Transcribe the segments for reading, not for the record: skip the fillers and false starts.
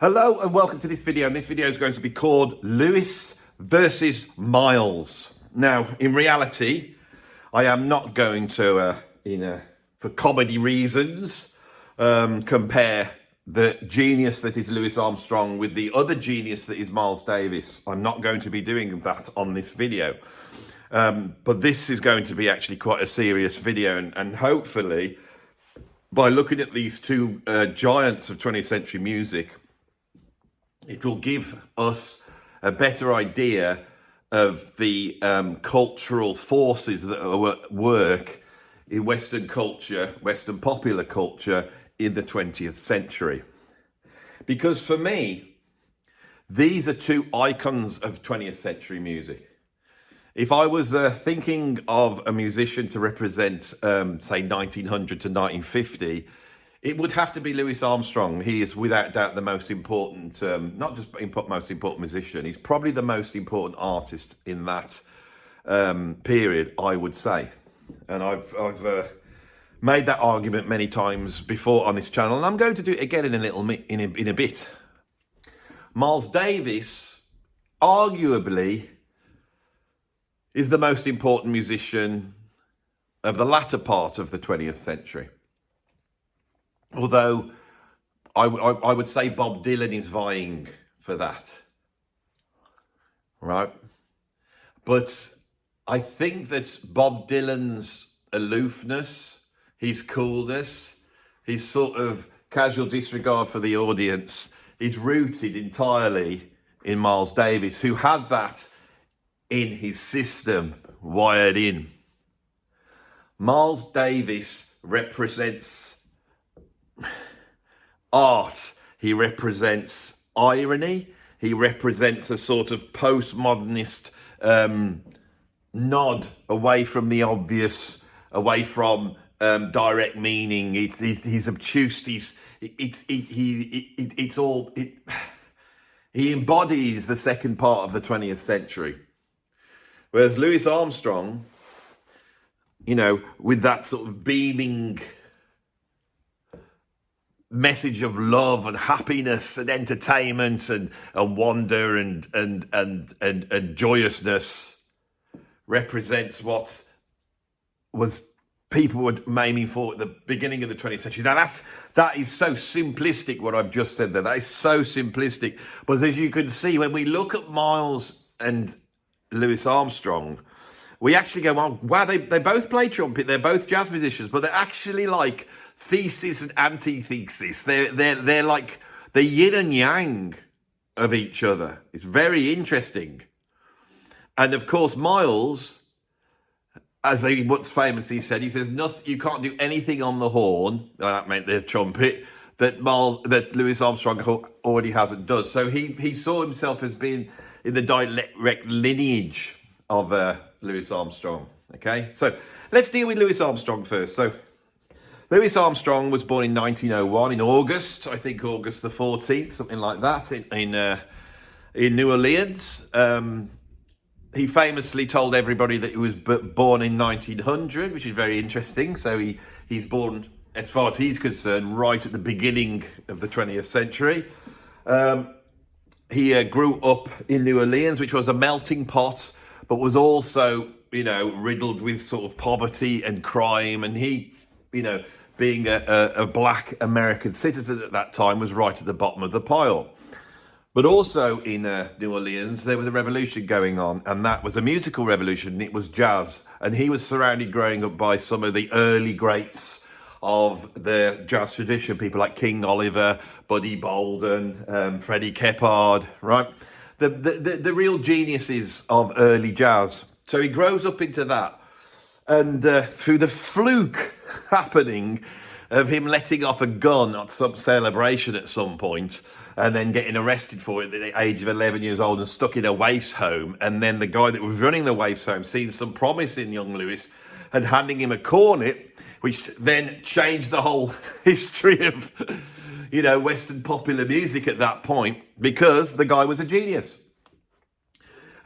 Hello and welcome to this video, and this video is going to be called Lewis versus Miles. Now, in reality, I am not going to, for comedy reasons, compare the genius that is Louis Armstrong with the other genius that is Miles Davis. I'm not going to be doing that on this video. But this is going to be actually quite a serious video, and hopefully, by looking at these two giants of 20th century music, it will give us a better idea of the cultural forces that are at work in Western culture, Western popular culture in the 20th century. Because for me, these are two icons of 20th century music. If I was thinking of a musician to represent, say, 1900 to 1950, it would have to be Louis Armstrong. He is without doubt the most important, not just most important musician, he's probably the most important artist in that period, I would say. And I've made that argument many times before on this channel, and I'm going to do it again in a bit. Miles Davis, arguably, is the most important musician of the latter part of the 20th century. Although I would say Bob Dylan is vying for that, right? But I think that Bob Dylan's aloofness, his coolness, his sort of casual disregard for the audience is rooted entirely in Miles Davis, who had that in his system, wired in. Miles Davis represents art, he represents irony, he represents a sort of postmodernist nod away from the obvious, away from direct meaning. He's obtuse. He embodies the second part of the 20th century. Whereas Louis Armstrong, with that sort of beaming message of love and happiness and entertainment and wonder and joyousness, represents what was people were aiming for at the beginning of the 20th century. Now that is so simplistic, what I've just said there. That is so simplistic. But as you can see, when we look at Miles and Louis Armstrong, we actually go, wow, they both play trumpet, they're both jazz musicians, but they're actually like thesis and antithesis. They're like the yin and yang of each other. It's very interesting. And of course, Miles, as he once famously said, he says, "Nothing, you can't do anything on the horn," that meant the trumpet, that Louis Armstrong already has and does. So he saw himself as being in the direct lineage of Louis Armstrong. Okay, so let's deal with Louis Armstrong first. So Louis Armstrong was born in 1901 in August, I think August the 14th, something like that, in New Orleans. He famously told everybody that he was born in 1900, which is very interesting. So he's born, as far as he's concerned, right at the beginning of the 20th century. He grew up in New Orleans, which was a melting pot, but was also, riddled with sort of poverty and crime. And he, being a black American citizen at that time, was right at the bottom of the pile. But also in New Orleans, there was a revolution going on, and that was a musical revolution. It was jazz. And he was surrounded growing up by some of the early greats of the jazz tradition, people like King Oliver, Buddy Bolden, Freddie Keppard, right? The real geniuses of early jazz. So he grows up into that. And through the fluke happening of him letting off a gun at some celebration at some point, and then getting arrested for it at the age of 11 years old and stuck in a waif's home, and then the guy that was running the waif's home seeing some promise in young Louis and handing him a cornet, which then changed the whole history of, Western popular music at that point, because the guy was a genius.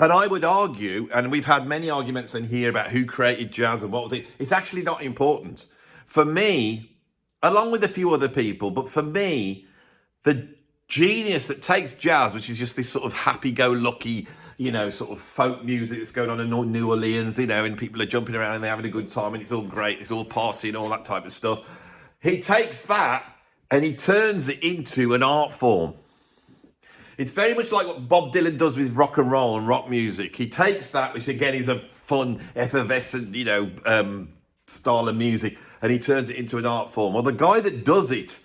And I would argue, and we've had many arguments in here about who created jazz and what was it, it's actually not important. For me, along with a few other people, but for me, the genius that takes jazz, which is just this sort of happy-go-lucky, you know, sort of folk music that's going on in New Orleans, you know, and people are jumping around and they're having a good time and it's all great, it's all party and all that type of stuff. He takes that and he turns it into an art form. It's very much like what Bob Dylan does with rock and roll and rock music. He takes that, which again is a fun, effervescent, you know, style of music, and he turns it into an art form. Well, the guy that does it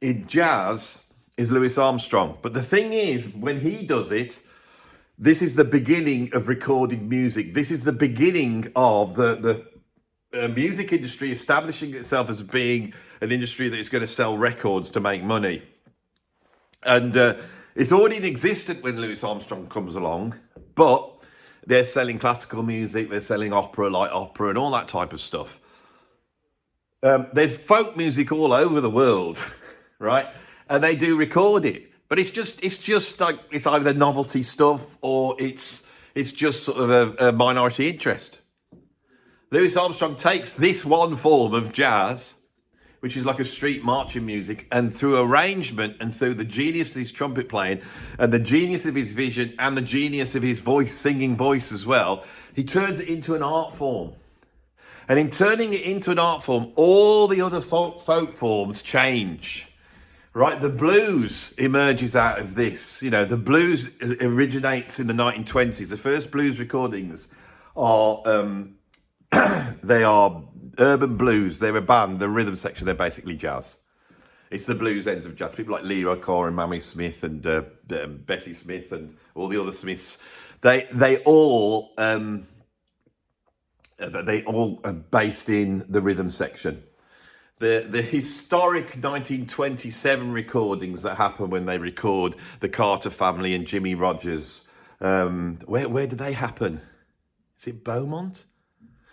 in jazz is Louis Armstrong. But the thing is, when he does it, this is the beginning of recorded music. This is the beginning of the music industry establishing itself as being an industry that is going to sell records to make money. And it's already in existence when Louis Armstrong comes along, but they're selling classical music, they're selling opera, light opera, and all that type of stuff. There's folk music all over the world, right? And they do record it, but it's just like it's either novelty stuff or it's just sort of a minority interest. Louis Armstrong takes this one form of jazz, which is like a street marching music, and through arrangement and through the genius of his trumpet playing and the genius of his vision and the genius of his voice, singing voice as well, he turns it into an art form. And in turning it into an art form, all the other folk forms change, right? The blues emerges out of this. You know, the blues originates in the 1920s. The first blues recordings are, they are urban blues. They're a band, the rhythm section, they're basically jazz. It's the blues ends of jazz. People like Leroy Carr and Mamie Smith and Bessie Smith and all the other Smiths. They all are based in the rhythm section. The historic 1927 recordings that happen when they record the Carter Family and Jimmy Rogers, where did they happen? Is it Beaumont?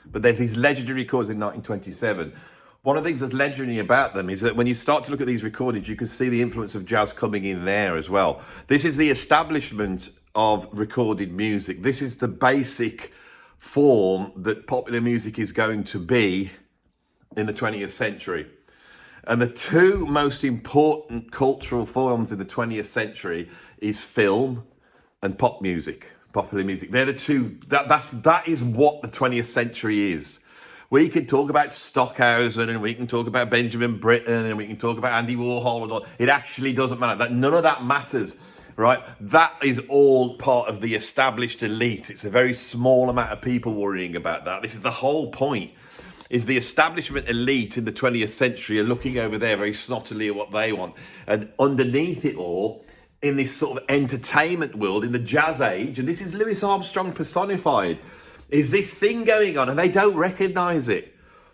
But there's these legendary recordings in 1927. One of the things that's legendary about them is that when you start to look at these recordings, you can see the influence of jazz coming in there as well. This is the establishment of recorded music. This is the basic form that popular music is going to be in the 20th century. And the two most important cultural forms in the 20th century is film and pop music, popular music. They're the two, that is what the 20th century is. We can talk about Stockhausen and we can talk about Benjamin Britten and we can talk about Andy Warhol and all. It actually doesn't matter. None of that matters, right? That is all part of the established elite. It's a very small amount of people worrying about that. This is the whole point, is the establishment elite in the 20th century are looking over there very snottily at what they want. And underneath it all, in this sort of entertainment world, in the jazz age, and this is Louis Armstrong personified, is this thing going on and they don't recognize it.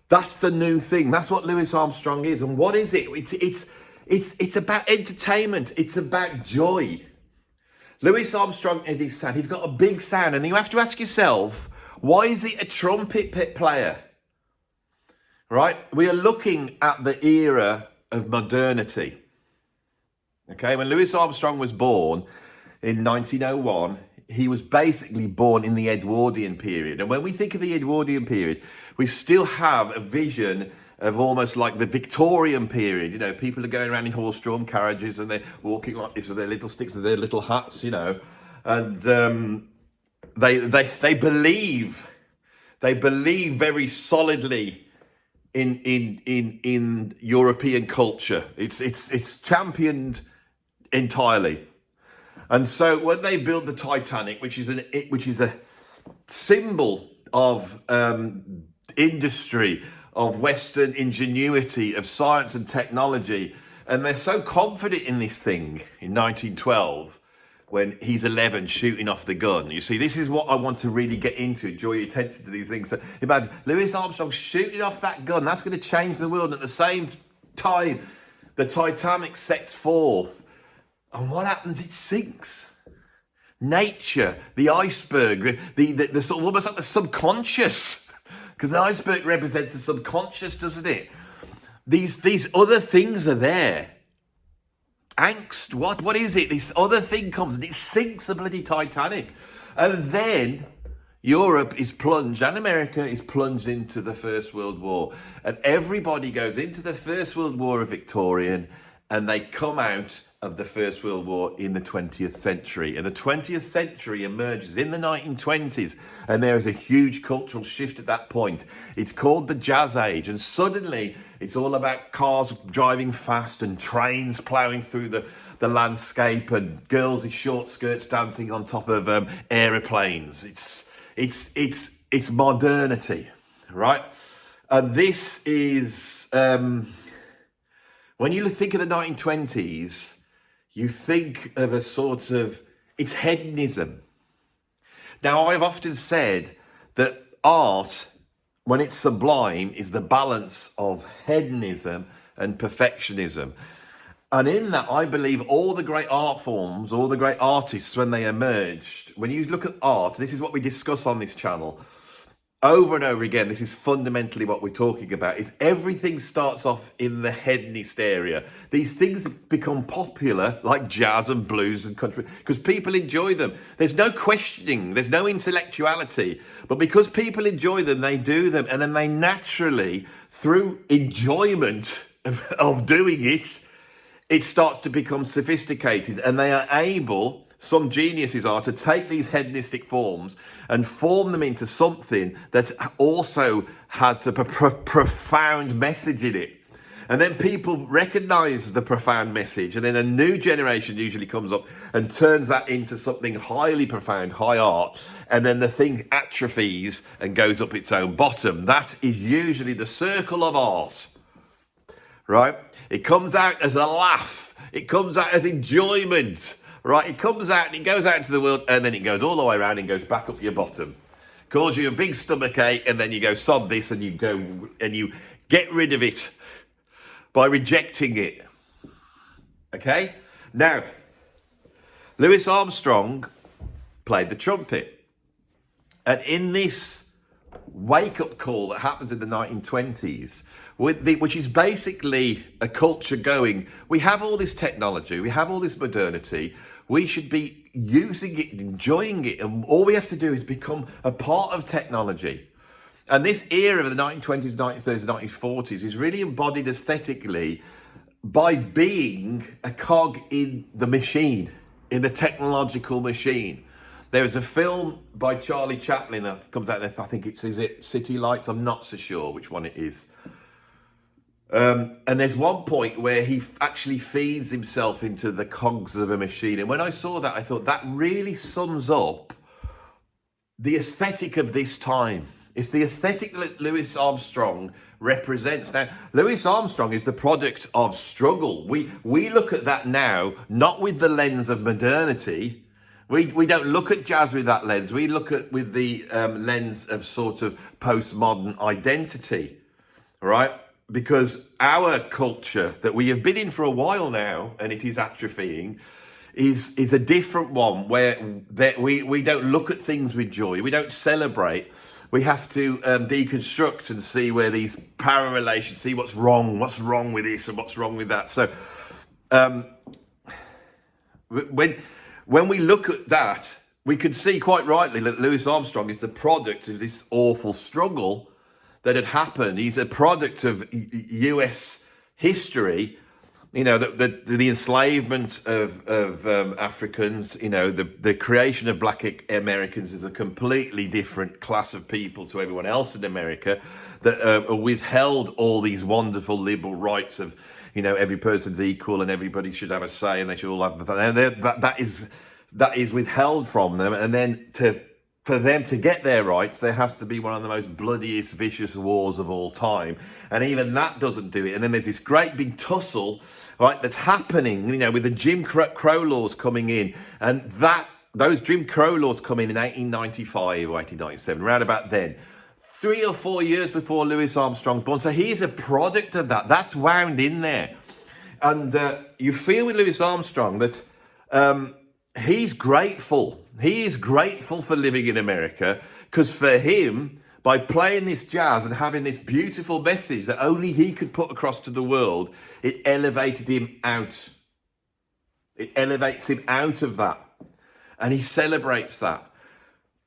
That's the new thing. That's what Louis Armstrong is. And what is it? It's about entertainment. It's about joy. Louis Armstrong and his sound, he's got a big sound, and you have to ask yourself, why is he a trumpet player? Right? We are looking at the era of modernity. Okay, when Louis Armstrong was born in 1901, he was basically born in the Edwardian period. And when we think of the Edwardian period, we still have a vision of almost like the Victorian period. You know, people are going around in horse-drawn carriages and they're walking like this with their little sticks and their little hats, you know. And they believe very solidly in European culture. It's championed entirely. And so when they build the Titanic, which is a symbol of industry, of Western ingenuity, of science and technology, and they're so confident in this thing in 1912 when he's 11 shooting off the gun. You see, this is what I want to really get into, draw your attention to these things. So imagine Louis Armstrong shooting off that gun. That's going to change the world. And at the same time, the Titanic sets forth, and what happens? It sinks. Nature, the iceberg, the sort of almost like the subconscious, because the iceberg represents the subconscious, doesn't it? These other things are there. Angst, what is it? This other thing comes and it sinks the bloody Titanic. And then Europe is plunged, and America is plunged into the First World War. And everybody goes into the First World War a Victorian, and they come out of the First World War in the 20th century. And the 20th century emerges in the 1920s, and there is a huge cultural shift at that point. It's called the Jazz Age, and suddenly it's all about cars driving fast and trains ploughing through the landscape and girls in short skirts dancing on top of aeroplanes. It's modernity, right? And this is when you think of the 1920s, you think of a sort of, it's hedonism. Now, I've often said that art, when it's sublime, is the balance of hedonism and perfectionism. And in that, I believe all the great art forms, all the great artists, when they emerged, when you look at art, this is what we discuss on this channel, over and over again, this is fundamentally what we're talking about, is everything starts off in the hedonist area. These things become popular, like jazz and blues and country, because people enjoy them. There's no questioning, there's no intellectuality, but because people enjoy them, they do them, and then they naturally, through enjoyment of doing it, it starts to become sophisticated, and they are able, some geniuses are, to take these hedonistic forms and form them into something that also has a profound message in it. And then people recognize the profound message, and then a new generation usually comes up and turns that into something highly profound, high art, and then the thing atrophies and goes up its own bottom. That is usually the circle of art, right? It comes out as a laugh, it comes out as enjoyment, right? It comes out and it goes out into the world, and then it goes all the way around and goes back up your bottom. Cause you a big stomach ache, and then you go, sod this, and you go and you get rid of it by rejecting it. Okay? Now, Louis Armstrong played the trumpet. And in this wake-up call that happens in the 1920s, which is basically a culture going, we have all this technology, we have all this modernity, we should be using it, enjoying it, and all we have to do is become a part of technology. And this era of the 1920s, 1930s, 1940s is really embodied aesthetically by being a cog in the machine, in the technological machine. There is a film by Charlie Chaplin that comes out there, I think is it City Lights? I'm not so sure which one it is. And there's one point where he actually feeds himself into the cogs of a machine. And when I saw that, I thought that really sums up the aesthetic of this time. It's the aesthetic that Louis Armstrong represents. Now, Louis Armstrong is the product of struggle. We look at that now, not with the lens of modernity. We don't look at jazz with that lens. We look at with the lens of sort of postmodern identity, right? Because our culture that we have been in for a while now, and it is atrophying, is a different one where we don't look at things with joy. We don't celebrate. We have to deconstruct and see where these power relations, see what's wrong with this and what's wrong with that. So when we look at that, we can see quite rightly that Louis Armstrong is the product of this awful struggle that had happened. He's a product of US history, you know, the enslavement of Africans, you know, the creation of Black Americans is a completely different class of people to everyone else in America that withheld all these wonderful liberal rights of, you know, every person's equal and everybody should have a say and they should all have that is withheld from them. And then for them to get their rights, there has to be one of the most bloodiest, vicious wars of all time. And even that doesn't do it. And then there's this great big tussle, right, that's happening, you know, with the Jim Crow laws coming in. And those Jim Crow laws come in 1895 or 1897, around about then. 3 or 4 years before Louis Armstrong's born. So he is a product of that. That's wound in there. And you feel with Louis Armstrong that he's grateful. He is grateful for living in America, because for him, by playing this jazz and having this beautiful message that only he could put across to the world, it elevated him out. It elevates him out of that. And he celebrates that.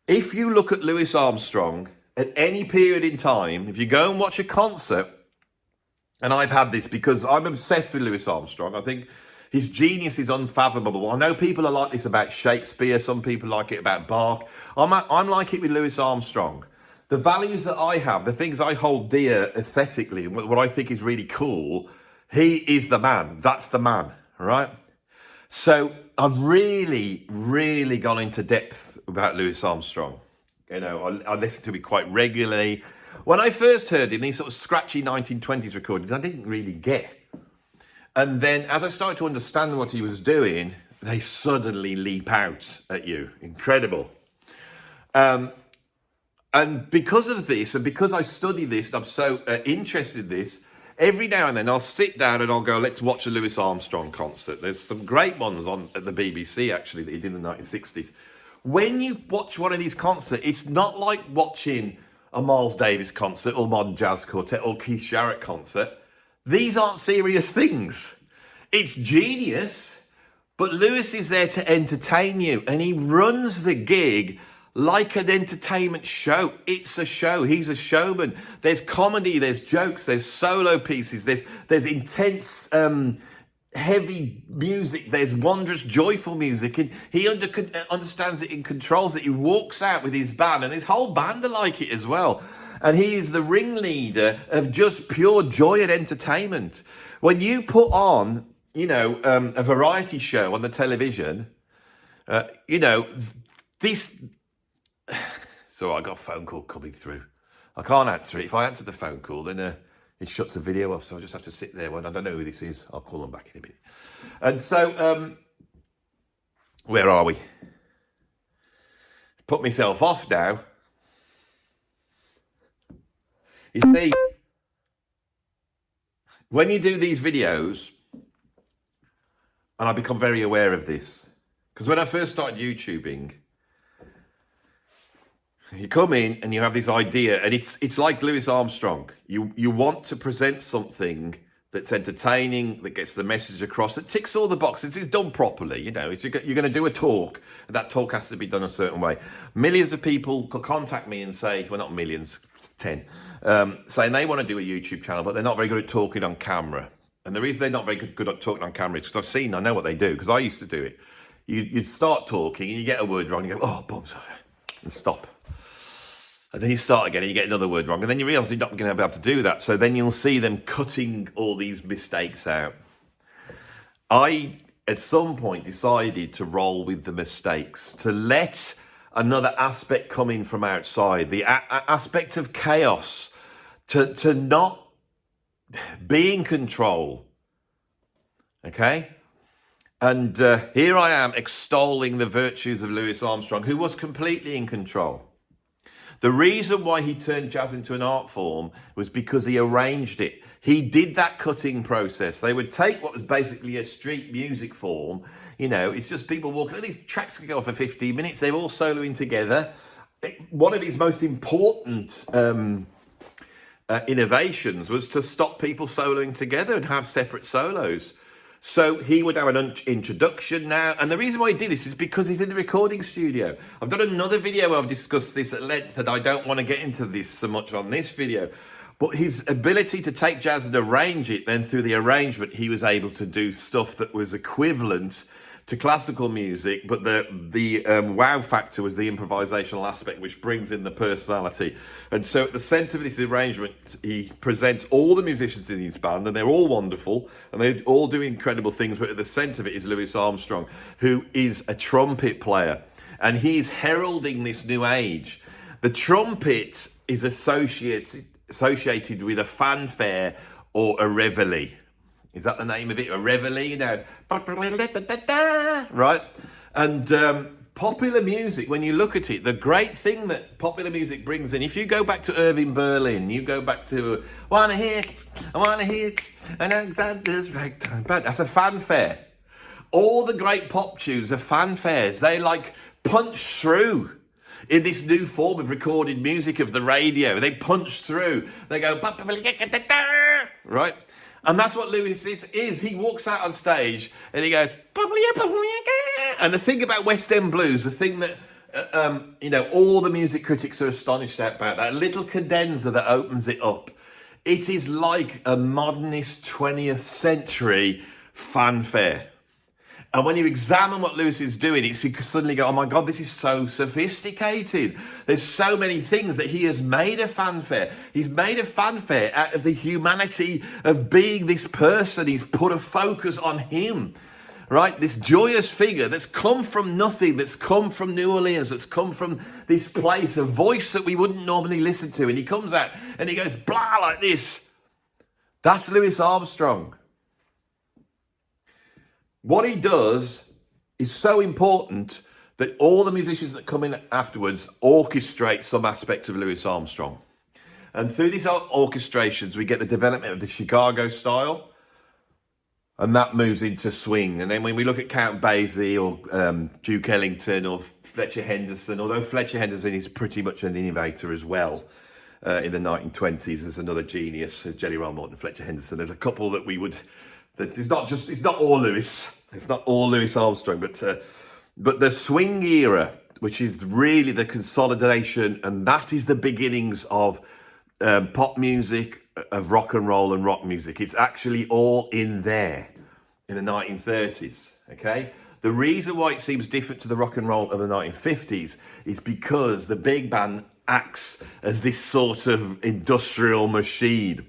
If you look at Louis Armstrong at any period in time, if you go and watch a concert, And I've had this because I'm obsessed with Louis Armstrong. I think his genius is unfathomable. I know people are like this about Shakespeare. Some people like it about Bach. I'm like it with Louis Armstrong. The values that I have, the things I hold dear aesthetically, and what I think is really cool, he is the man. That's the man, right? So I've really, really gone into depth about Louis Armstrong. You know, I listen to him quite regularly. When I first heard him, these sort of scratchy 1920s recordings, I didn't really get. And then as I started to understand what he was doing, they suddenly leap out at you. Incredible. And because of this, and because I study this, and I'm so interested in this, every now and then I'll sit down and I'll go, let's watch a Louis Armstrong concert. There's some great ones on at the BBC, actually, that he did in the 1960s. When you watch one of these concerts, it's not like watching a Miles Davis concert or Modern Jazz Quartet or Keith Jarrett concert. These aren't serious things. It's genius, but Louis is there to entertain you, and he runs the gig like an entertainment show. It's a show. He's a showman. There's comedy, there's jokes, there's solo pieces, there's intense, heavy music, there's wondrous, joyful music, and he understands it and controls it. He walks out with his band, and his whole band are like it as well. And he is the ringleader of just pure joy and entertainment. When you put on, you know, a variety show on the television, you know, this... So I got a phone call coming through. I can't answer it. If I answer the phone call, then it shuts the video off. So I just have to sit there. When I don't know who this is, I'll call them back in a minute. And so, where are we? Put myself off now. You see, when you do these videos, and I become very aware of this, because when I first started YouTubing, you come in and you have this idea, and it's like Louis Armstrong. You want to present something that's entertaining, that gets the message across, that ticks all the boxes, it's done properly. You know, you're going to do a talk, and that talk has to be done a certain way. Millions of people could contact me and say, well, not millions, 10, saying they want to do a YouTube channel, but they're not very good at talking on camera. And the reason they're not very good at talking on camera is because I know what they do, because I used to do it. You start talking and you get a word wrong, you go, oh, bums, and stop. And then you start again and you get another word wrong. And then you realise you're not going to be able to do that. So then you'll see them cutting all these mistakes out. I, at some point, decided to roll with the mistakes, to let another aspect come in from outside, the aspect of chaos, to not be in control. Okay? And here I am extolling the virtues of Louis Armstrong, who was completely in control. The reason why he turned jazz into an art form was because he arranged it. He did that cutting process. They would take what was basically a street music form. You know, it's just people walking. These tracks could go for 15 minutes. They're all soloing together. One of his most important innovations was to stop people soloing together and have separate solos. So he would have an introduction now. And the reason why he did this is because he's in the recording studio. I've done another video where I've discussed this at length, and I don't want to get into this so much on this video. But his ability to take jazz and arrange it, then through the arrangement, he was able to do stuff that was equivalent to classical music, but the wow factor was the improvisational aspect, which brings in the personality. And so at the centre of this arrangement, he presents all the musicians in his band, and they're all wonderful, and they all do incredible things, but at the centre of it is Louis Armstrong, who is a trumpet player, and he's heralding this new age. The trumpet is associated with a fanfare or a reveille. Is that the name of it? A reveille, you know, right? And popular music, when you look at it, the great thing that popular music brings in, if you go back to Irving Berlin, you go back to, I wanna hear, and Alexander's ragtime band, that's a fanfare. All the great pop tunes are fanfares. They like punch through in this new form of recorded music of the radio. They punch through. They go, right? And that's what Louis is. He walks out on stage and he goes, and the thing about West End blues, the thing that, you know, all the music critics are astonished about, that little cadenza that opens it up, It is like a modernist 20th century fanfare. And when you examine what Lewis is doing, you suddenly go, oh my God, this is so sophisticated. There's so many things that he has made a fanfare. He's made a fanfare out of the humanity of being this person. He's put a focus on him, right? This joyous figure that's come from nothing, that's come from New Orleans, that's come from this place, a voice that we wouldn't normally listen to. And he comes out and he goes, blah, like this. That's Louis Armstrong. What he does is so important that all the musicians that come in afterwards orchestrate some aspect of Louis Armstrong. And through these orchestrations, we get the development of the Chicago style, and that moves into swing. And then when we look at Count Basie or Duke Ellington or Fletcher Henderson, although Fletcher Henderson is pretty much an innovator as well in the 1920s, there's another genius, Jelly Roll Morton, Fletcher Henderson. There's a couple that we would... It's not all Louis. It's not all Louis Armstrong, but the swing era, which is really the consolidation, and that is the beginnings of pop music, of rock and roll and rock music. It's actually all in there in the 1930s, okay? The reason why it seems different to the rock and roll of the 1950s is because the big band acts as this sort of industrial machine.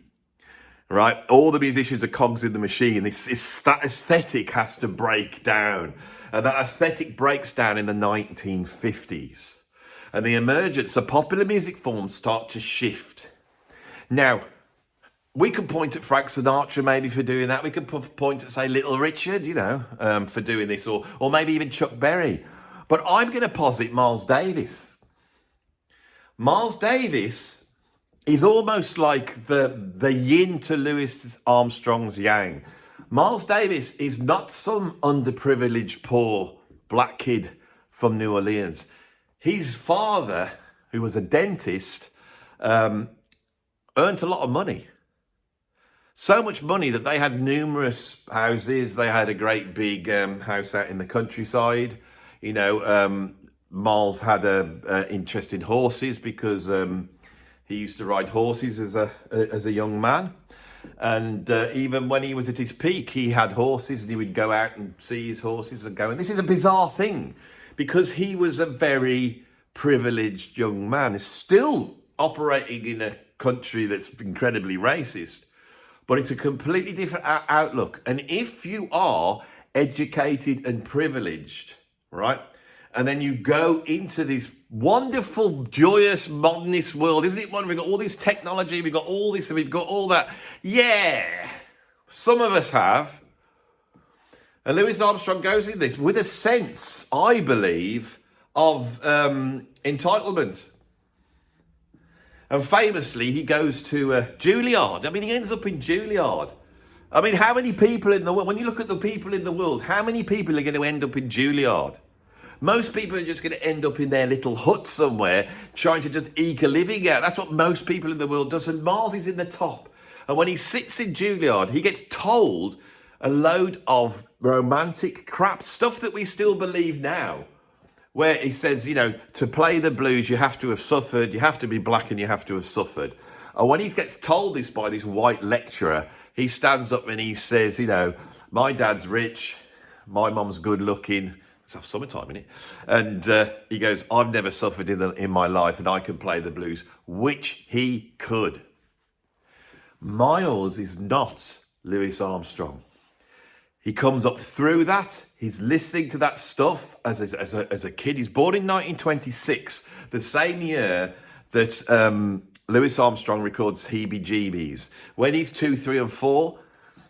Right, all the musicians are cogs in the machine. That aesthetic has to break down, and that aesthetic breaks down in the 1950s, and the popular music forms start to shift. Now, we can point at Frank Sinatra maybe for doing that. We can point at, say, Little Richard, for doing this, or maybe even Chuck Berry. But I'm going to posit Miles Davis. Miles Davis is almost like the yin to Louis Armstrong's yang. Miles Davis is not some underprivileged, poor black kid from New Orleans. His father, who was a dentist, earned a lot of money. So much money that they had numerous houses. They had a great big house out in the countryside. Miles had an interest in horses because... he used to ride horses as a young man. And even when he was at his peak, he had horses and he would go out and see his horses and go. And this is a bizarre thing because he was a very privileged young man. He's still operating in a country that's incredibly racist, but it's a completely different outlook. And if you are educated and privileged, right? And then you go into this wonderful, joyous, modernist world. Isn't it wonderful? We've got all this technology, we've got all this, and we've got all that. Yeah, some of us have. And Louis Armstrong goes in this with a sense, I believe, of entitlement. And famously, he goes to Juilliard. I mean, he ends up in Juilliard. I mean, how many people in the world, when you look at the people in the world, how many people are going to end up in Juilliard? Most people are just going to end up in their little hut somewhere trying to just eke a living out. That's what most people in the world does. And Miles is in the top. And when he sits in Juilliard, he gets told a load of romantic crap, stuff that we still believe now, where he says, to play the blues, you have to have suffered, you have to be black and you have to have suffered. And when he gets told this by this white lecturer, he stands up and he says, my dad's rich, my mum's good looking, let's have summertime in it. And he goes, I've never suffered in my life and I can play the blues, which he could. Miles is not Louis Armstrong. He comes up through that. He's listening to that stuff as a kid. He's born in 1926, the same year that Louis Armstrong records Heebie Jeebies. When he's 2, 3 and 4,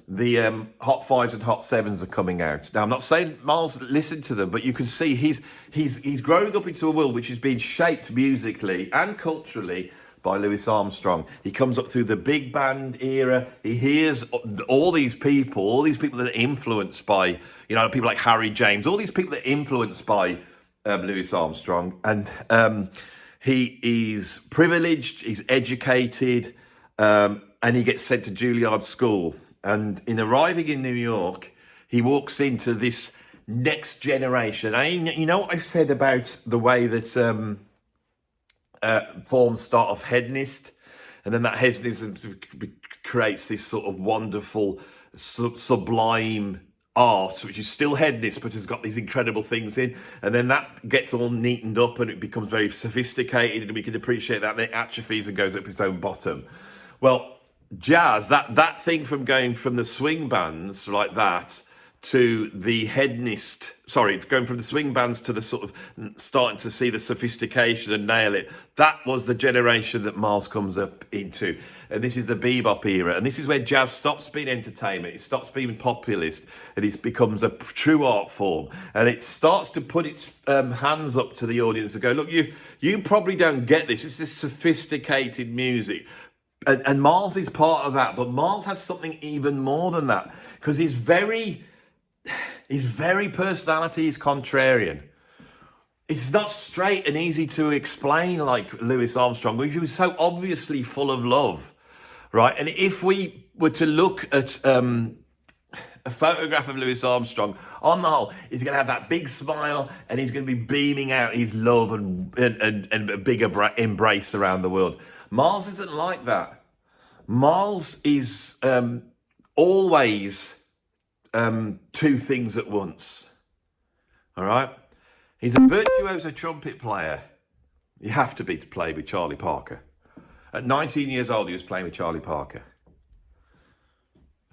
the Hot 5s and Hot 7s are coming out. Now, I'm not saying Miles listened to them, but you can see he's growing up into a world which is being shaped musically and culturally by Louis Armstrong. He comes up through the big band era. He hears all these people that are influenced by, people like Harry James, all these people that are influenced by Louis Armstrong. And he is privileged, he's educated, and he gets sent to Juilliard School. And in arriving in New York, he walks into this next generation. What I said about the way that forms start off hedonist And then that hedonism creates this sort of wonderful, sublime art, which is still hedonist, but has got these incredible things in. And then that gets all neatened up and it becomes very sophisticated, and we can appreciate that. And it atrophies and goes up its own bottom. Well, jazz, that thing from going from the swing bands like that to the hedonist, it's going from the swing bands to the sort of starting to see the sophistication and nail it. That was the generation that Miles comes up into. And this is the bebop era. And this is where jazz stops being entertainment. It stops being populist, and it becomes a true art form. And it starts to put its hands up to the audience and go, look, you probably don't get this. It's this sophisticated music. And Miles is part of that. But Miles has something even more than that, because his very personality is contrarian. It's not straight and easy to explain like Louis Armstrong, which was so obviously full of love, right? And if we were to look at a photograph of Louis Armstrong, on the whole, he's going to have that big smile and he's going to be beaming out his love and a big embrace around the world. Miles isn't like that. Miles is always two things at once. All right? He's a virtuoso trumpet player. You have to be to play with Charlie Parker. At 19 years old, he was playing with Charlie Parker.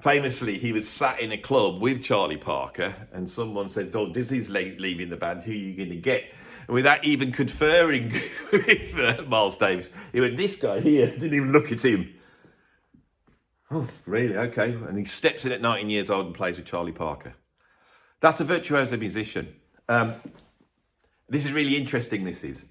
Famously, he was sat in a club with Charlie Parker, and someone says, "Oh, Disney's leaving the band. Who are you going to get?" And without even conferring with Miles Davis, he went, "This guy here." Didn't even look at him. Oh, really? Okay. And he steps in at 19 years old and plays with Charlie Parker. That's a virtuoso musician. This is really interesting, this is.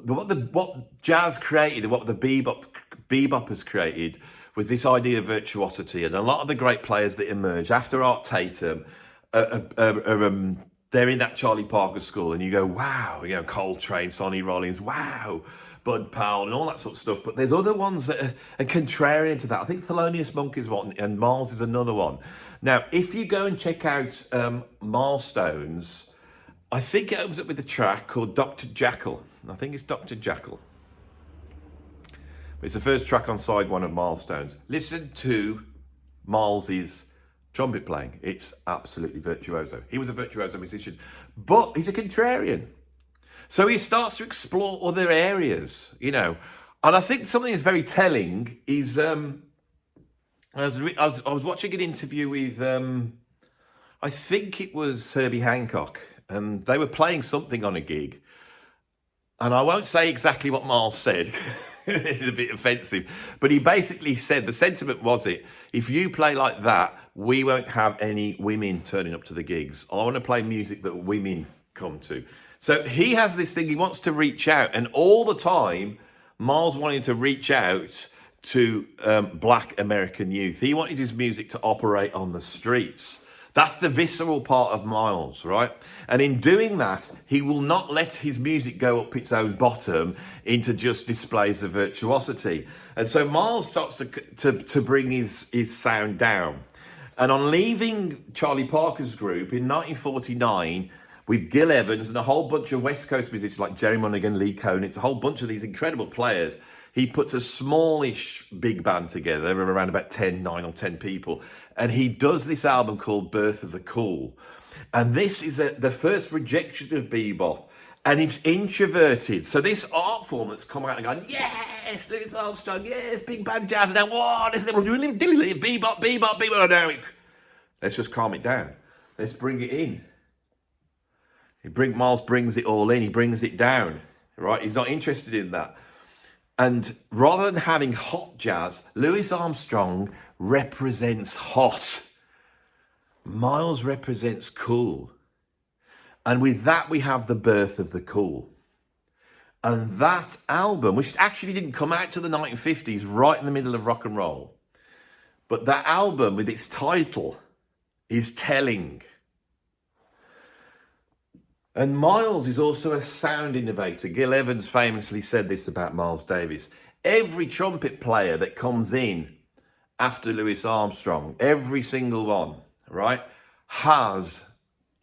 What jazz created and what the beboppers created was this idea of virtuosity. And a lot of the great players that emerged after Art Tatum they're in that Charlie Parker school, and you go, wow, Coltrane, Sonny Rollins, wow, Bud Powell and all that sort of stuff. But there's other ones that are contrarian to that. I think Thelonious Monk is one, and Miles is another one. Now, if you go and check out Milestones, I think it opens up with a track called Dr. Jackal. I think it's Dr. Jackal. It's the first track on side one of Milestones. Listen to Miles's trumpet playing. It's absolutely virtuoso. He was a virtuoso musician, but he's a contrarian. So he starts to explore other areas, And I think something that's very telling is, I was watching an interview with, I think it was Herbie Hancock, and they were playing something on a gig. And I won't say exactly what Miles said. It's a bit offensive. But he basically said, the sentiment was if you play like that, we won't have any women turning up to the gigs. I want to play music that women come to. So he has this thing, he wants to reach out. And all the time, Miles wanted to reach out to Black American youth. He wanted his music to operate on the streets. That's the visceral part of Miles, right? And in doing that, he will not let his music go up its own bottom into just displays of virtuosity. And so Miles starts to bring his sound down. And on leaving Charlie Parker's group in 1949, with Gil Evans and a whole bunch of West Coast musicians like Jerry Mulligan, Lee Konitz, a whole bunch of these incredible players, he puts a smallish big band together of around about 9 or 10 people. And he does this album called Birth of the Cool. And this is the first rejection of bebop. And it's introverted. So this art form that's come out and gone, yes, Louis Armstrong, yes, big band jazz. And now, what is it? Bebop. Now, let's just calm it down. Let's bring it in. Miles brings it all in. He brings it down, right? He's not interested in that. And rather than having hot jazz, Louis Armstrong represents hot. Miles represents cool. And with that, we have the birth of the cool. And that album, which actually didn't come out till the 1950s, right in the middle of rock and roll. But that album, with its title, is telling. And Miles is also a sound innovator. Gil Evans famously said this about Miles Davis. Every trumpet player that comes in after Louis Armstrong, every single one, right, has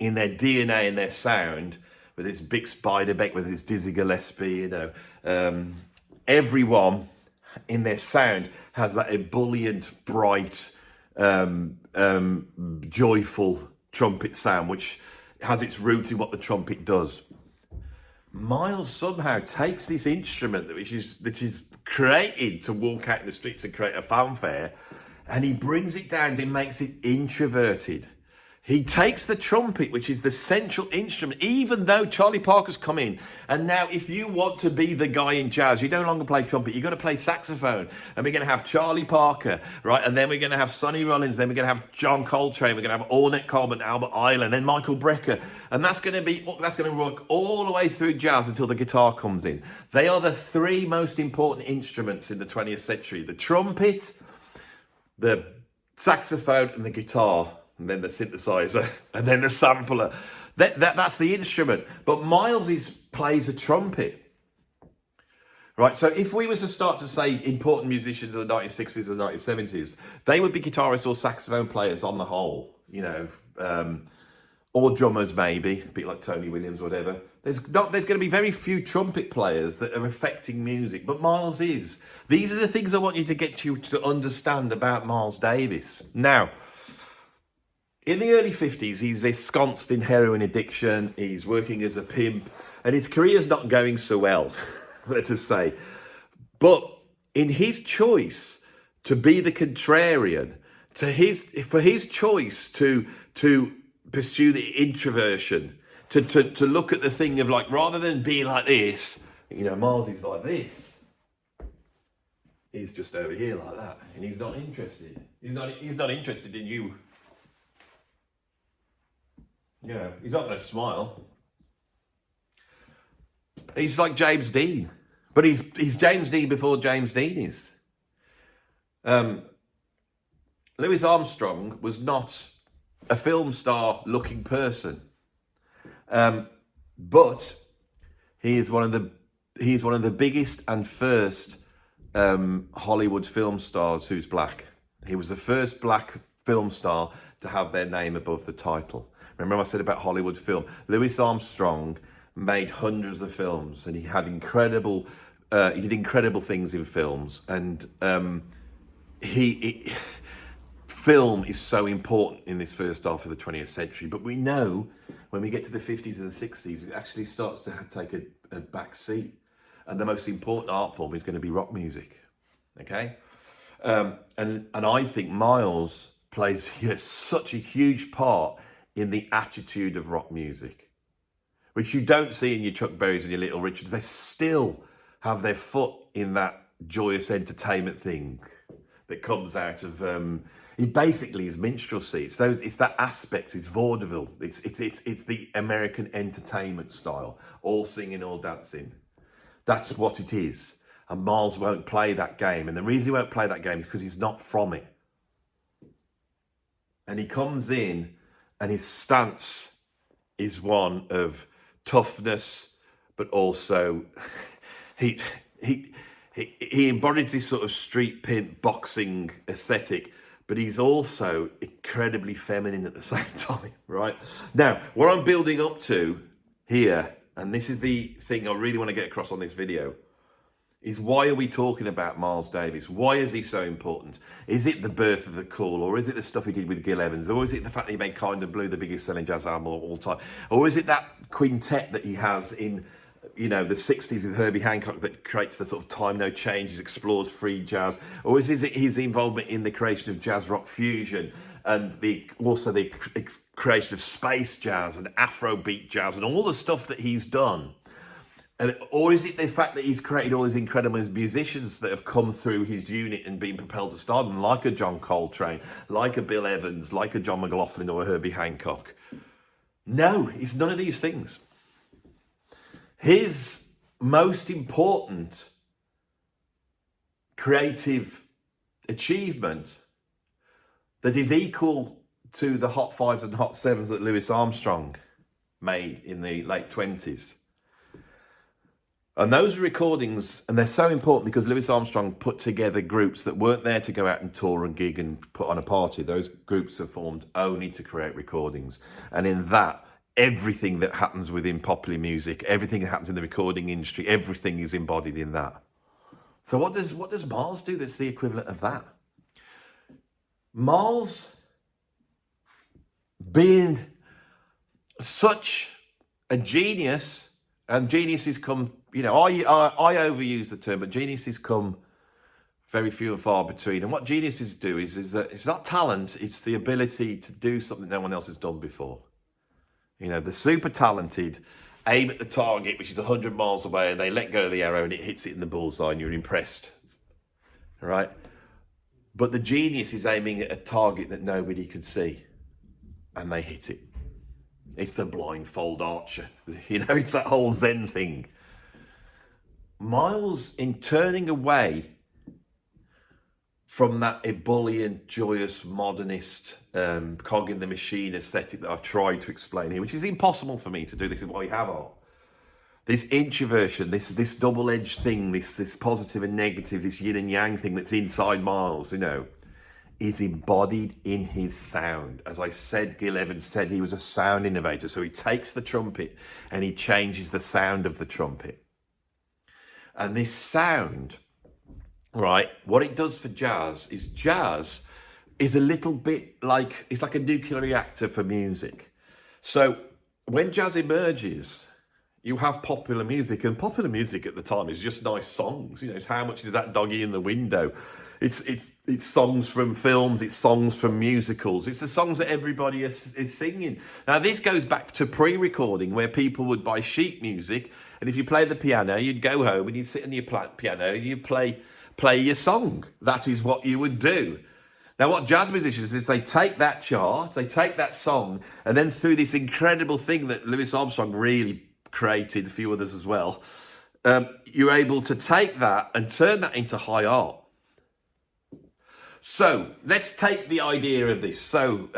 in their DNA and their sound, with his Bix Beiderbecke, with his Dizzy Gillespie, everyone in their sound has that ebullient, bright, joyful trumpet sound, which has its root in what the trumpet does. Miles somehow takes this instrument that is created to walk out in the streets and create a fanfare, and he brings it down and makes it introverted. He takes the trumpet, which is the central instrument, even though Charlie Parker's come in. And now if you want to be the guy in jazz, you no longer play trumpet, you've got to play saxophone. And we're going to have Charlie Parker, right? And then we're going to have Sonny Rollins, then we're going to have John Coltrane, we're going to have Ornette Coleman, Albert Ayler, then Michael Brecker. And that's going to work all the way through jazz until the guitar comes in. They are the three most important instruments in the 20th century: the trumpet, the saxophone, and the guitar. And then the synthesizer, and then the sampler. That's the instrument. But Miles plays a trumpet. Right, so if we were to start to say important musicians of the 1960s and 1970s, they would be guitarists or saxophone players on the whole, you know, or drummers maybe, a bit like Tony Williams or whatever. There's going to be very few trumpet players that are affecting music, but Miles is. These are the things I want you to get you to understand about Miles Davis. Now, in the early 50s, he's ensconced in heroin addiction, he's working as a pimp, and his career's not going so well, let us say. But in his choice to be the contrarian, for his choice to pursue the introversion, to look at the thing of like, rather than being like this, you know, Miles is like this. He's just over here like that, and he's not interested. He's not interested in you. You know, he's not going to smile. He's like James Dean, but he's James Dean before James Dean is. Louis Armstrong was not a film star looking person, but he is one of the biggest and first Hollywood film stars who's black. He was the first black film star to have their name above the title. Remember I said about Hollywood film? Louis Armstrong made hundreds of films, and he did incredible things in films. And film is so important in this first half of the 20th century. But we know when we get to the 50s and the 60s, it actually starts to take a back seat. And the most important art form is going to be rock music. Okay? And I think Miles plays such a huge part in the attitude of rock music, which you don't see in your Chuck Berrys and your Little Richards. They still have their foot in that joyous entertainment thing that comes out of it basically is minstrelsy. It's that aspect. It's vaudeville. It's the American entertainment style, all singing, all dancing. That's what it is. And Miles won't play that game, and the reason he won't play that game is because he's not from it. And he comes in, and his stance is one of toughness, but also he embodies this sort of street pimp boxing aesthetic, but he's also incredibly feminine at the same time, right? Now, what I'm building up to here, and this is the thing I really want to get across on this video, is why are we talking about Miles Davis? Why is he so important? Is it the birth of the cool, or is it the stuff he did with Gil Evans, or is it the fact that he made Kind of Blue the biggest selling jazz album of all time, or is it that quintet that he has in, you know, the 60s with Herbie Hancock that creates the sort of time no changes, explores free jazz, or is it his involvement in the creation of jazz rock fusion and also the creation of space jazz and Afrobeat jazz and all the stuff that he's done? Or is it the fact that he's created all these incredible musicians that have come through his unit and been propelled to stardom, like a John Coltrane, like a Bill Evans, like a John McLaughlin or a Herbie Hancock? No, it's none of these things. His most important creative achievement that is equal to the Hot Fives and Hot Sevens that Louis Armstrong made in the late 20s. And those recordings, and they're so important because Louis Armstrong put together groups that weren't there to go out and tour and gig and put on a party. Those groups are formed only to create recordings. And in that, everything that happens within popular music, everything that happens in the recording industry, everything is embodied in that. So what does Miles do that's the equivalent of that? Miles, being such a genius, and geniuses come, I overuse the term, but geniuses come very few and far between. And what geniuses do is that it's not talent, it's the ability to do something no one else has done before. The super talented aim at the target, which is 100 miles away, and they let go of the arrow and it hits it in the bullseye and you're impressed, right? But the genius is aiming at a target that nobody can see and they hit it. It's the blindfold archer. It's that whole Zen thing. Miles, in turning away from that ebullient, joyous, modernist, cog in the machine aesthetic that I've tried to explain here, which is impossible for me to do. This is why we have art. This introversion, this double-edged thing, this positive and negative, this yin and yang thing that's inside Miles, is embodied in his sound. As I said, Gil Evans said he was a sound innovator. So he takes the trumpet and he changes the sound of the trumpet. And this sound, right, what it does for jazz is a little bit like, it's like a nuclear reactor for music. So when jazz emerges, you have popular music, and popular music at the time is just nice songs. It's how much is that doggy in the window? It's songs from films, it's songs from musicals, it's the songs that everybody is singing. Now this goes back to pre-recording, where people would buy sheet music, and if you play the piano, you'd go home and you'd sit on your piano, you'd play your song. That is what you would do. Now what jazz musicians is, they take that chart, they take that song, and then through this incredible thing that Louis Armstrong really created, a few others as well, you're able to take that and turn that into high art. So let's take the idea of this. So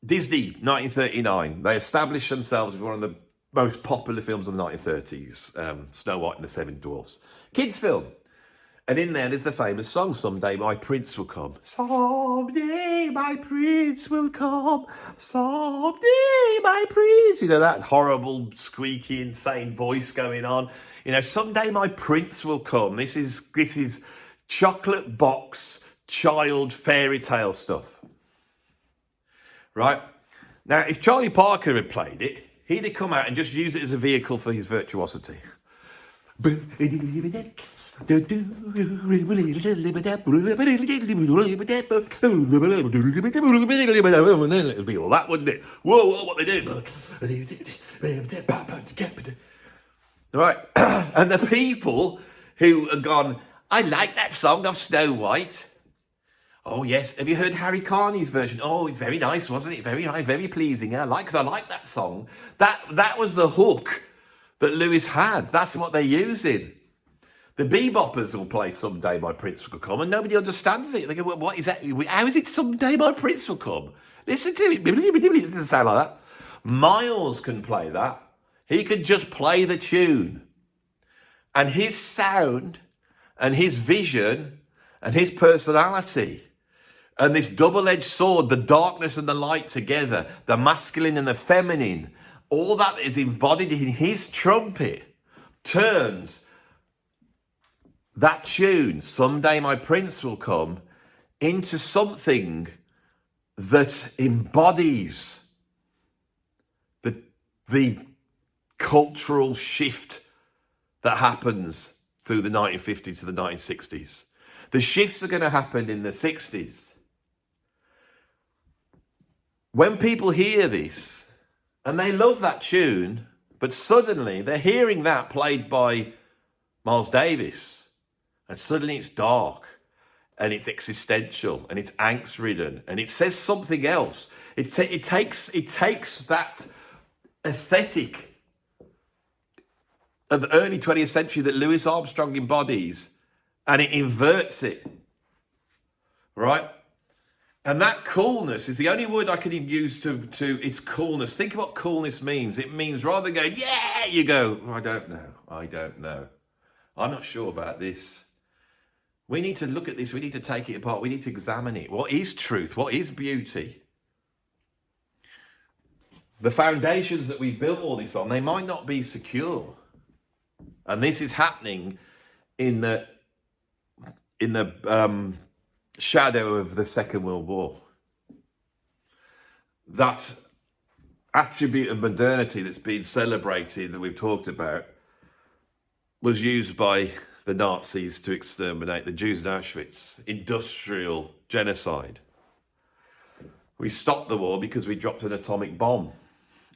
Disney, 1939, they established themselves as one of the most popular films of the 1930s, Snow White and the Seven Dwarfs. Kids film. And in there's the famous song, Someday My Prince Will Come. Someday my prince will come. Someday my prince. That horrible, squeaky, insane voice going on. Someday my prince will come. This is chocolate box, child fairy tale stuff. Right? Now, if Charlie Parker had played it, he'd have come out and just used it as a vehicle for his virtuosity. It'll be all that, wouldn't it? Whoa, what they do? Right, and the people who have gone, I like that song of Snow White. Oh yes, have you heard Harry Carney's version? Oh, it's very nice, wasn't it? Very nice, very pleasing. I like that song. That was the hook that Lewis had. That's what they're using. The beboppers will play Someday My Prince Will Come, and nobody understands it. They go, well, what is that? How is it Someday My Prince Will Come? Listen to it. It doesn't sound like that. Miles can play that. He could just play the tune. And his sound and his vision and his personality and this double-edged sword, the darkness and the light together, the masculine and the feminine, all that is embodied in his trumpet, turns that tune, Someday My Prince Will Come, into something that embodies the cultural shift that happens through the 1950s to the 1960s. The shifts are going to happen in the 60s. When people hear this, and they love that tune, but suddenly they're hearing that played by Miles Davis, and suddenly it's dark, and it's existential, and it's angst-ridden, and it says something else. It takes that aesthetic of the early 20th century that Louis Armstrong embodies, and it inverts it, right? And that coolness is the only word I can even use to its coolness. Think of what coolness means. It means rather than going, yeah, you go, I don't know. I'm not sure about this. We need to look at this. We need to take it apart. We need to examine it. What is truth? What is beauty? The foundations that we built all this on, they might not be secure. And this is happening in the shadow of the Second World War. That attribute of modernity that's been celebrated, that we've talked about, was used by the Nazis to exterminate the Jews in Auschwitz. Industrial genocide. We stopped the war because we dropped an atomic bomb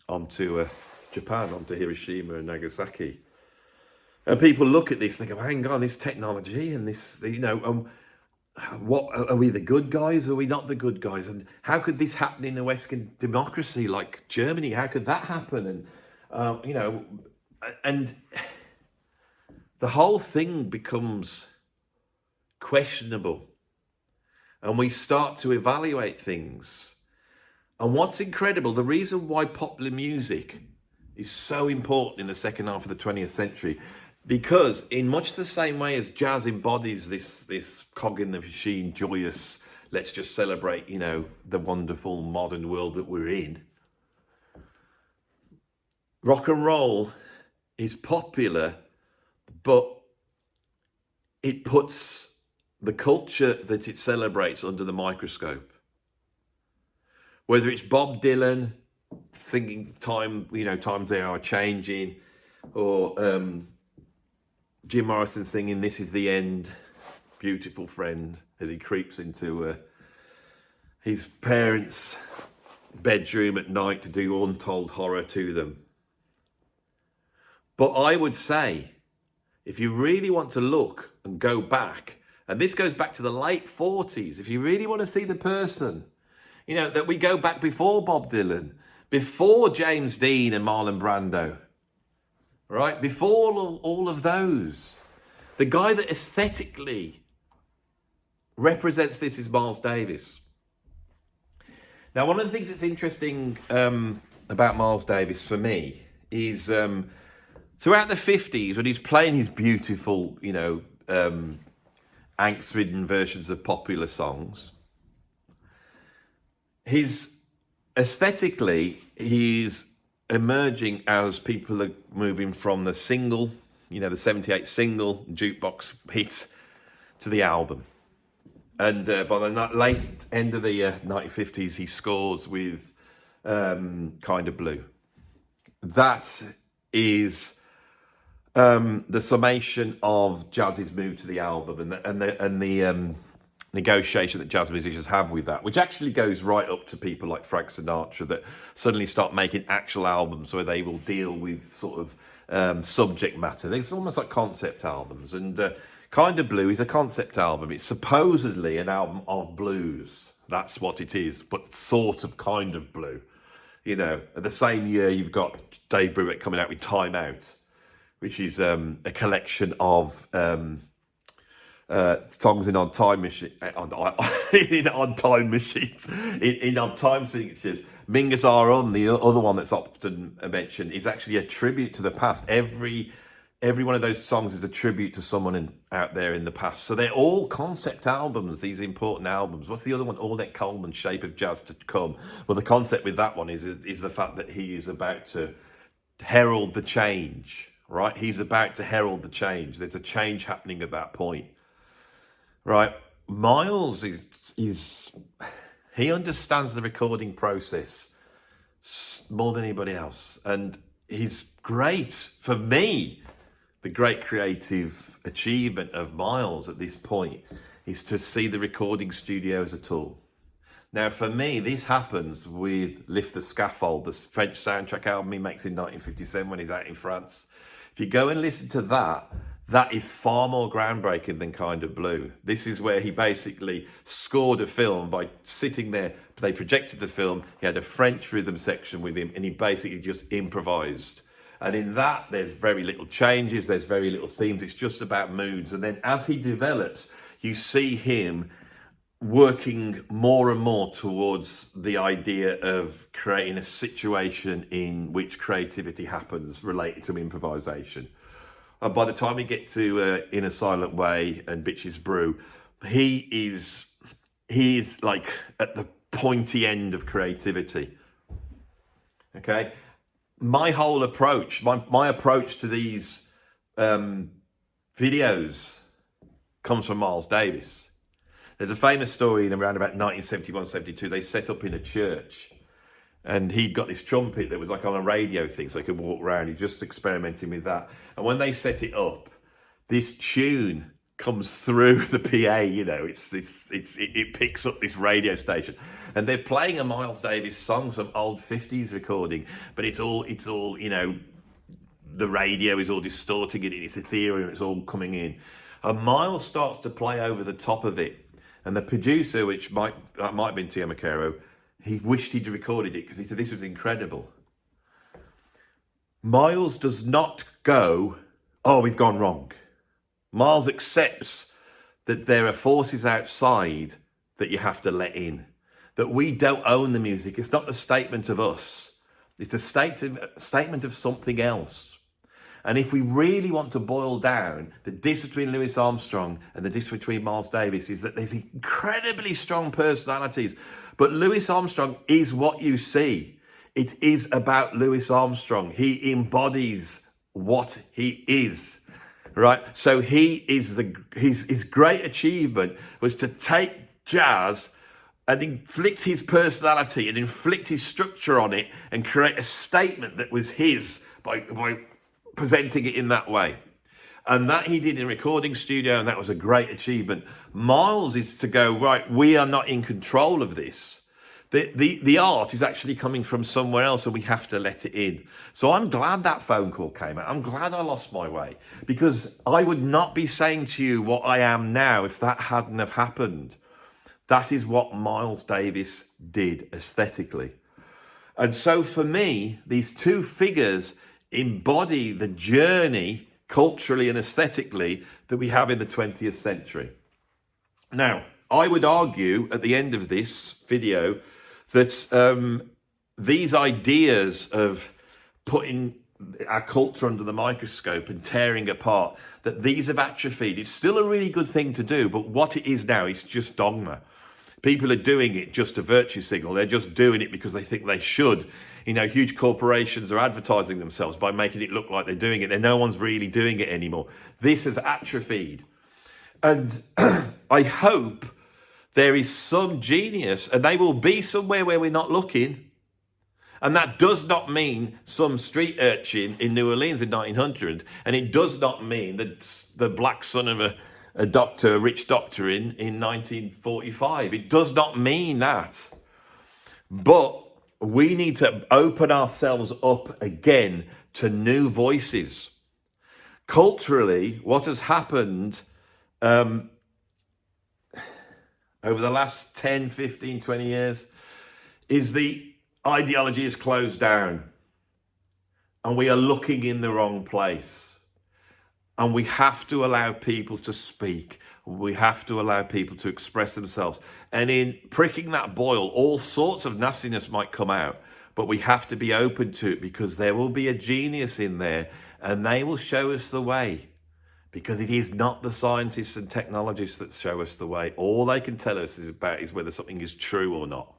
onto Japan, onto Hiroshima and Nagasaki. And people look at this, they go, hang on, this technology and this, what are we, the good guys? Or are we not the good guys? And how could this happen in a Western democracy like Germany? How could that happen? And and the whole thing becomes questionable, and we start to evaluate things. And what's incredible, the reason why popular music is so important in the second half of the 20th century, because in much the same way as jazz embodies this cog in the machine, joyous, let's just celebrate, the wonderful modern world that we're in. Rock and roll is popular, but it puts the culture that it celebrates under the microscope. Whether it's Bob Dylan thinking times they are changing, or Jim Morrison singing "This Is the End, Beautiful Friend" as he creeps into his parents' bedroom at night to do untold horror to them. But I would say, if you really want to look and go back, and this goes back to the late 40s, if you really want to see the person, that we go back before Bob Dylan, before James Dean and Marlon Brando, right? Before all of those. The guy that aesthetically represents this is Miles Davis. Now, one of the things that's interesting about Miles Davis for me is throughout the 50s, when he's playing his beautiful, angst-ridden versions of popular songs, aesthetically, he's emerging as people are moving from the single, the 78 single jukebox hit to the album. And by the late end of the 1950s, he scores with Kind of Blue. That is the summation of jazz's move to the album and the negotiation that jazz musicians have with that, which actually goes right up to people like Frank Sinatra that suddenly start making actual albums where they will deal with sort of subject matter. It's almost like concept albums, and Kind of Blue is a concept album. It's supposedly an album of blues. That's what it is, but sort of kind of blue. At the same year, you've got Dave Brubeck coming out with Time Out, which is a collection of songs in on time machines, in on time signatures. Mingus Are On, the other one that's often mentioned, is actually a tribute to the past. Every one of those songs is a tribute to someone out there in the past. So they're all concept albums, these important albums. What's the other one? Ornette Coleman, Shape of Jazz to Come. Well, the concept with that one is the fact that he is about to herald the change, right? He's about to herald the change. There's a change happening at that point, right? Miles he understands the recording process more than anybody else. And he's great. For me, the great creative achievement of Miles at this point is to see the recording studio as a tool. Now, for me, this happens with Lift the Scaffold, the French soundtrack album he makes in 1957 when he's out in France. If you go and listen to that, that is far more groundbreaking than Kind of Blue. This is where he basically scored a film by sitting there. They projected the film. He had a French rhythm section with him, and he basically just improvised. And in that, there's very little changes. There's very little themes. It's just about moods. And then as he develops, you see him working more and more towards the idea of creating a situation in which creativity happens related to improvisation. And by the time we get to In a Silent Way and Bitches Brew, he is like at the pointy end of creativity. Okay, my whole approach, my approach to these videos comes from Miles Davis. There's a famous story in around about 1971-72. They set up in a church, and he'd got this trumpet that was like on a radio thing, so he could walk around. He just experimenting with that. And when they set it up, this tune comes through the PA. You know, it picks up this radio station, and they're playing a Miles Davis song, some old 50s recording, but it's all you know, the radio is all distorting it. It's ethereal. It's all coming in. And Miles starts to play over the top of it. And the producer, that might have been Tia Macaro, he wished he'd recorded it because he said this was incredible. Miles does not go, oh, we've gone wrong. Miles accepts that there are forces outside that you have to let in. That we don't own the music. It's not the statement of us. It's a statement of something else. And if we really want to boil down the difference between Louis Armstrong and the difference between Miles Davis, is that there's incredibly strong personalities. But Louis Armstrong is what you see. It is about Louis Armstrong. He embodies what he is, right? So his great achievement was to take jazz and inflict his personality and inflict his structure on it and create a statement that was his by presenting it in that way. And that he did in a recording studio, and that was a great achievement. Miles is to go, right, we are not in control of this. The art is actually coming from somewhere else, and we have to let it in. So I'm glad that phone call came out. I'm glad I lost my way, because I would not be saying to you what I am now if that hadn't have happened. That is what Miles Davis did aesthetically. And so for me, these two figures embody the journey culturally and aesthetically that we have in the 20th century. Now, I would argue at the end of this video that these ideas of putting our culture under the microscope and tearing apart, that these have atrophied. It's still a really good thing to do, but what it is now is just dogma. People are doing it just a virtue signal. They're just doing it because they think they should. You know, huge corporations are advertising themselves by making it look like they're doing it, and no one's really doing it anymore. This has atrophied. And I hope there is some genius, and they will be somewhere where we're not looking. And that does not mean some street urchin in New Orleans in 1900, and it does not mean that the black son of a doctor, a rich doctor in 1945. It does not mean that. But we need to open ourselves up again to new voices. Culturally, what has happened over the last 10, 15, 20 years is the ideology is closed down, and we are looking in the wrong place. And we have to allow people to speak. We have to allow people to express themselves. And in pricking that boil, all sorts of nastiness might come out, but we have to be open to it, because there will be a genius in there, and they will show us the way. Because it is not the scientists and technologists that show us the way. All they can tell us is whether something is true or not.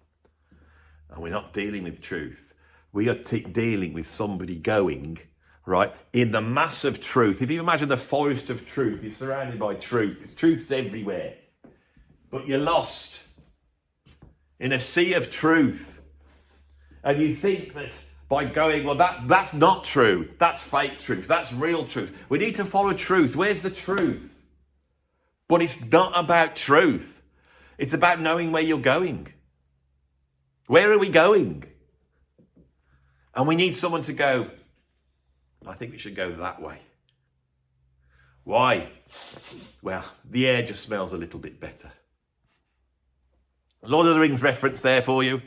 And we're not dealing with truth. We are dealing with somebody going, right, in the mass of truth. If you imagine the forest of truth, you're surrounded by truth. It's truth's everywhere. But you're lost in a sea of truth. And you think that by going, well, that's not true. That's fake truth. That's real truth. We need to follow truth. Where's the truth? But it's not about truth. It's about knowing where you're going. Where are we going? And we need someone to go, I think we should go that way. Why? Well, the air just smells a little bit better. Lord of the Rings reference there for you.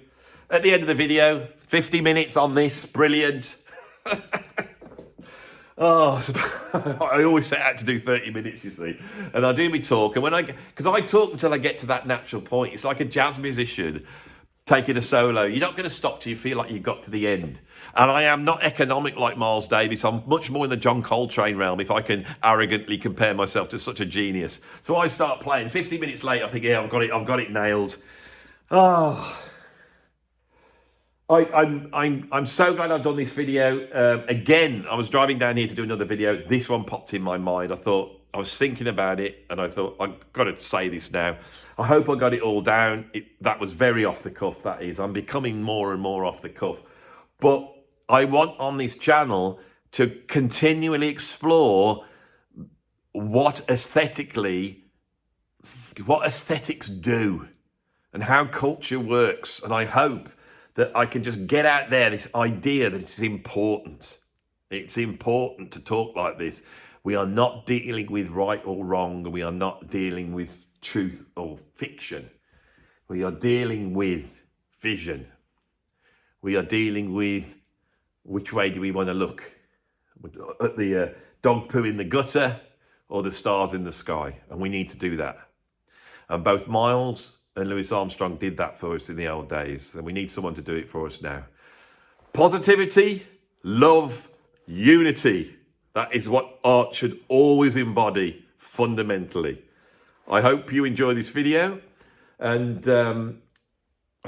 At the end of the video, 50 minutes on this, brilliant. Oh, I always set out to do 30 minutes, you see. And I do me talk, and because I talk until I get to that natural point. It's like a jazz musician taking a solo. You're not going to stop till you feel like you've got to the end. And I am not economic like Miles Davis. I'm much more in the John Coltrane realm, if I can arrogantly compare myself to such a genius. So I start playing. 50 minutes later, I think, yeah, I've got it nailed. Oh, I'm so glad I've done this video. Again, I was driving down here to do another video. This one popped in my mind. I thought I was thinking about it and I thought, I've got to say this now. I hope I got it all down. That was very off the cuff, that is. I'm becoming more and more off the cuff. But I want on this channel to continually explore what aesthetics do and how culture works. And I hope that I can just get out there this idea that it's important. It's important to talk like this. We are not dealing with right or wrong. We are not dealing with truth or fiction. We are dealing with vision. We are dealing with which way do we want to look? At the dog poo in the gutter or the stars in the sky? And we need to do that. And both Miles and Louis Armstrong did that for us in the old days. And we need someone to do it for us now. Positivity, love, unity. That is what art should always embody fundamentally. I hope you enjoy this video. And I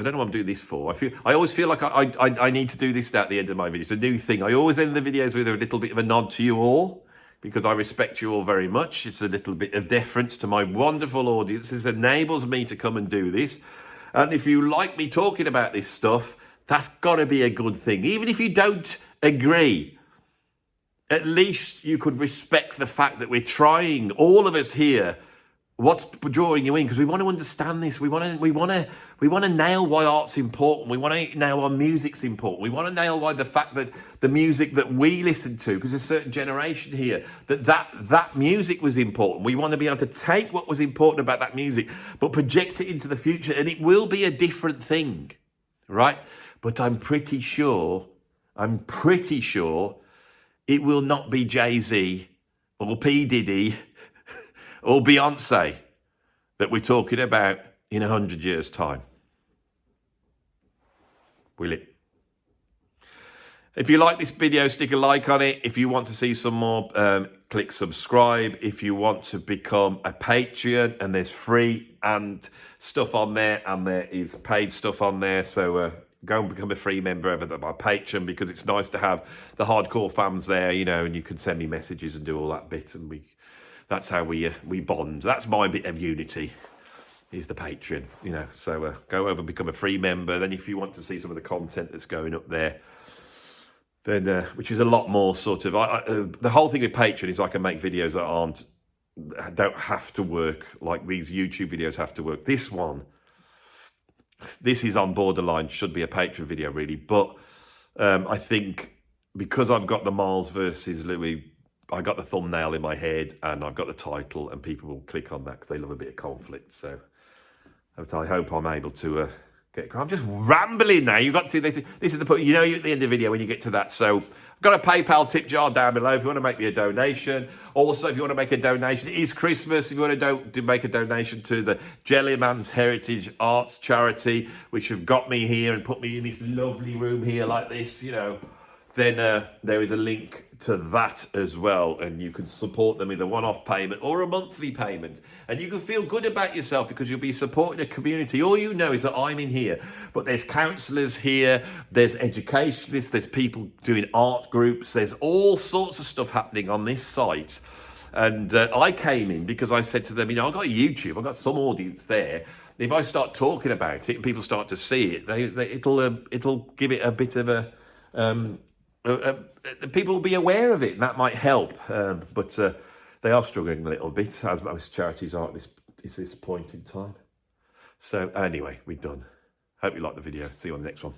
don't know what I'm doing this for. I always feel like I need to do this at the end of my videos. It's a new thing. I always end the videos with a little bit of a nod to you all because I respect you all very much. It's a little bit of deference to my wonderful audience. This enables me to come and do this. And if you like me talking about this stuff, that's got to be a good thing. Even if you don't agree, at least you could respect the fact that we're trying, all of us here, what's drawing you in, because we want to understand this. We want to nail why art's important. We want to nail why music's important. We want to nail why the fact that the music that we listen to, because there's a certain generation here, that music was important. We want to be able to take what was important about that music, but project it into the future, and it will be a different thing, right? But I'm pretty sure it will not be Jay-Z or P. Diddy or Beyonce that we're talking about in 100 years' time. Will it? If you like this video, stick a like on it. If you want to see some more, click subscribe. If you want to become a Patreon, and there's free and stuff on there, and there is paid stuff on there. So go and become a free member over my Patreon, because it's nice to have the hardcore fans there, you know, and you can send me messages and do all that bit, and that's how we bond. That's my bit of unity, is the Patreon, you know. So go over and become a free member. Then if you want to see some of the content that's going up there, then which is a lot more sort of, the whole thing with Patreon is I can make videos that don't have to work like these YouTube videos have to work. This is on borderline, should be a Patreon video really, but I think because I've got the Miles versus Louis, I got the thumbnail in my head and I've got the title, and people will click on that because they love a bit of conflict. So I hope I'm able to I'm just rambling now. You've got to, this is the point, you know, at the end of the video when you get to that. So I've got a PayPal tip jar down below if you want to make me a donation. Also, if you want to make a donation, it is Christmas. If you want to make a donation to the Jellyman's Heritage Arts Charity, which have got me here and put me in this lovely room here like this, you know, then there is a link to that as well, and you can support them with a one-off payment or a monthly payment, and you can feel good about yourself because you'll be supporting a community. All you know is that I'm in here, but there's counsellors here, there's educationists, there's people doing art groups, there's all sorts of stuff happening on this site. And I came in because I said to them, you know, I've got YouTube, I've got some audience there. If I start talking about it and people start to see it, it'll give it a bit of a people will be aware of it, and that might help. But they are struggling a little bit, as most charities are at this point in time. So anyway, we're done. Hope you liked the video. See you on the next one.